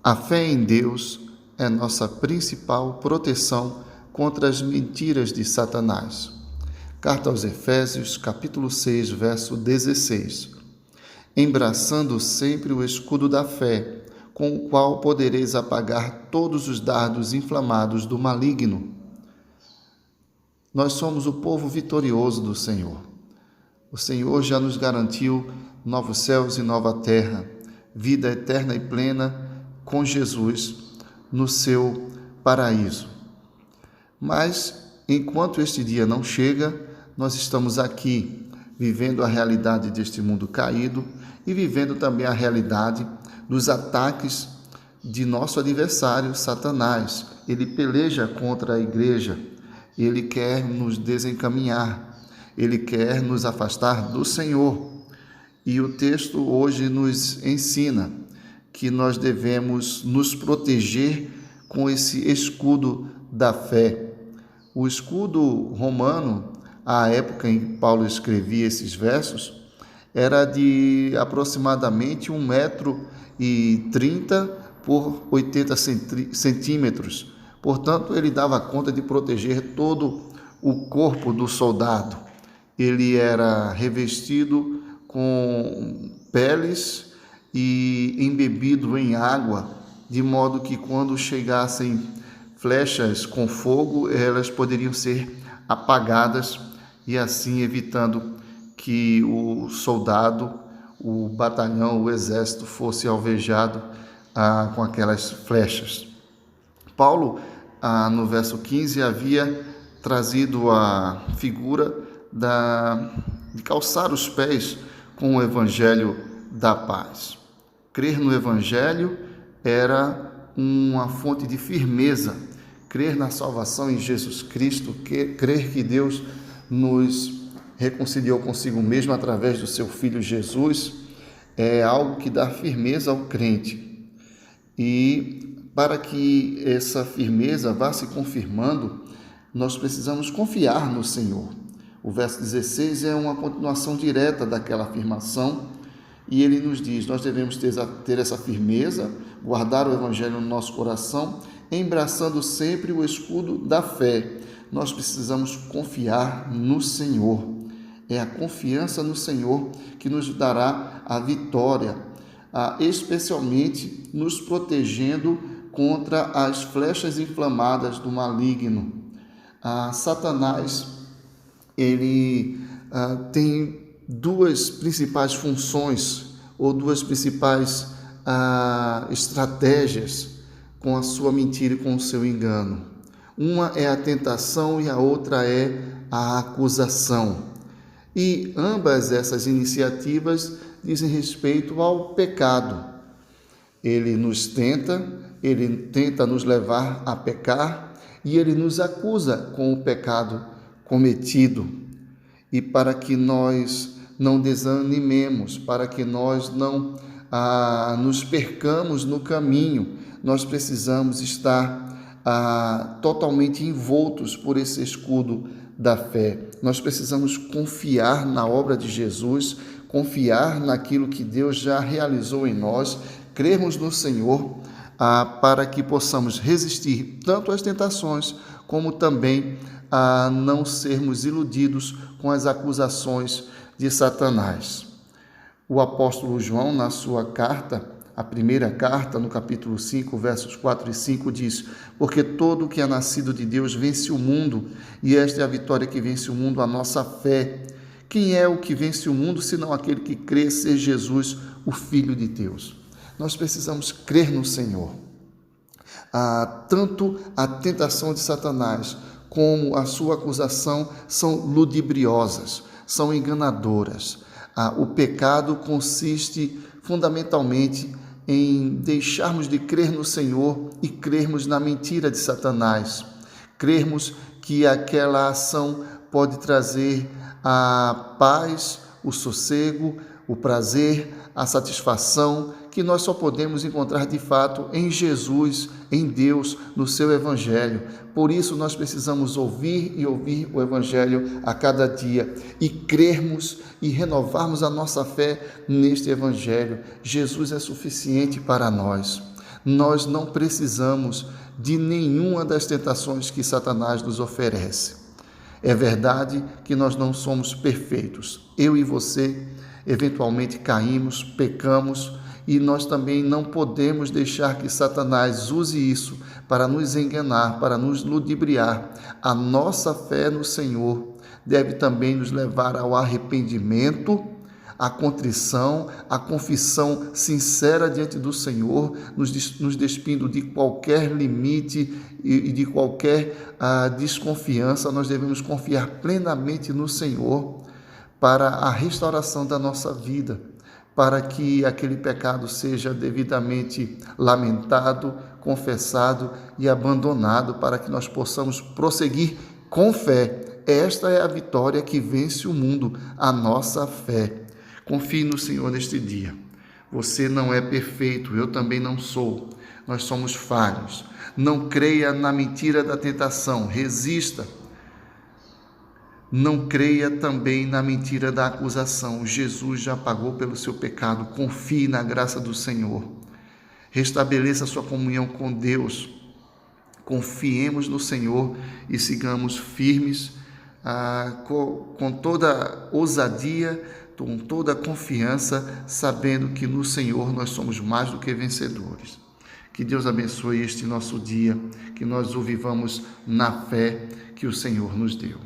A fé em Deus é nossa principal proteção contra as mentiras de Satanás. Carta aos Efésios, capítulo 6, verso 16. Embraçando sempre o escudo da fé, com o qual podereis apagar todos os dardos inflamados do maligno. Nós somos o povo vitorioso do Senhor. O Senhor já nos garantiu novos céus e nova terra, vida eterna e plena com Jesus no seu paraíso. Mas, enquanto este dia não chega, nós estamos aqui, vivendo a realidade deste mundo caído e vivendo também a realidade dos ataques de nosso adversário, Satanás. Ele peleja contra a igreja, ele quer nos desencaminhar, ele quer nos afastar do Senhor. E o texto hoje nos ensina que nós devemos nos proteger com esse escudo da fé. O escudo romano, à época em que Paulo escrevia esses versos, era de aproximadamente 1,30 m por 80 centímetros. Portanto, ele dava conta de proteger todo o corpo do soldado. Ele era revestido com peles e embebido em água, de modo que quando chegassem flechas com fogo, elas poderiam ser apagadas e assim evitando que o soldado, o batalhão, o exército fosse alvejado com aquelas flechas. Paulo, no verso 15, havia trazido a figura de calçar os pés com o evangelho da paz. Crer no evangelho era uma fonte de firmeza. Crer na salvação em Jesus Cristo, crer que Deus nos reconciliou consigo mesmo através do seu Filho Jesus, é algo que dá firmeza ao crente. E para que essa firmeza vá se confirmando, nós precisamos confiar no Senhor. O verso 16 é uma continuação direta daquela afirmação, e ele nos diz, nós devemos ter essa firmeza, guardar o evangelho no nosso coração, embraçando sempre o escudo da fé. Nós precisamos confiar no Senhor. É a confiança no Senhor que nos dará a vitória, especialmente nos protegendo contra as flechas inflamadas do maligno. Satanás, ele tem duas principais funções ou duas principais estratégias com a sua mentira e com o seu engano. Uma é a tentação e a outra é a acusação. E ambas essas iniciativas dizem respeito ao pecado. Ele tenta nos levar a pecar e ele nos acusa com o pecado cometido. E para que nós não desanimemos, para que nós não nos percamos no caminho, nós precisamos estar totalmente envoltos por esse escudo da fé. Nós precisamos confiar na obra de Jesus, confiar naquilo que Deus já realizou em nós, crermos no Senhor, para que possamos resistir tanto às tentações, como também a não sermos iludidos com as acusações de Satanás. O apóstolo João, na sua carta, a primeira carta, no capítulo 5, versos 4 e 5, diz: porque todo o que é nascido de Deus vence o mundo, e esta é a vitória que vence o mundo, a nossa fé. Quem é o que vence o mundo, senão aquele que crê ser Jesus, o Filho de Deus? Nós precisamos crer no Senhor. Tanto a tentação de Satanás como a sua acusação são ludibriosas, são enganadoras. O pecado consiste fundamentalmente em deixarmos de crer no Senhor e crermos na mentira de Satanás. Crermos que aquela ação pode trazer a paz, o sossego, o prazer, a satisfação que nós só podemos encontrar de fato em Jesus, em Deus, no seu Evangelho. Por isso nós precisamos ouvir e ouvir o Evangelho a cada dia e crermos e renovarmos a nossa fé neste Evangelho. Jesus é suficiente para nós. Nós não precisamos de nenhuma das tentações que Satanás nos oferece. É verdade que nós não somos perfeitos. Eu e você, eventualmente, caímos, pecamos, e nós também não podemos deixar que Satanás use isso para nos enganar, para nos ludibriar. A nossa fé no Senhor deve também nos levar ao arrependimento, à contrição, à confissão sincera diante do Senhor, nos despindo de qualquer limite e de qualquer desconfiança. Nós devemos confiar plenamente no Senhor para a restauração da nossa vida, para que aquele pecado seja devidamente lamentado, confessado e abandonado, para que nós possamos prosseguir com fé. Esta é a vitória que vence o mundo, a nossa fé. Confie no Senhor neste dia. Você não é perfeito, eu também não sou. Nós somos falhos. Não creia na mentira da tentação, resista. Não creia também na mentira da acusação. Jesus já pagou pelo seu pecado. Confie na graça do Senhor. Restabeleça sua comunhão com Deus. Confiemos no Senhor e sigamos firmes, com toda ousadia, com toda confiança, sabendo que no Senhor nós somos mais do que vencedores. Que Deus abençoe este nosso dia, que nós o vivamos na fé que o Senhor nos deu.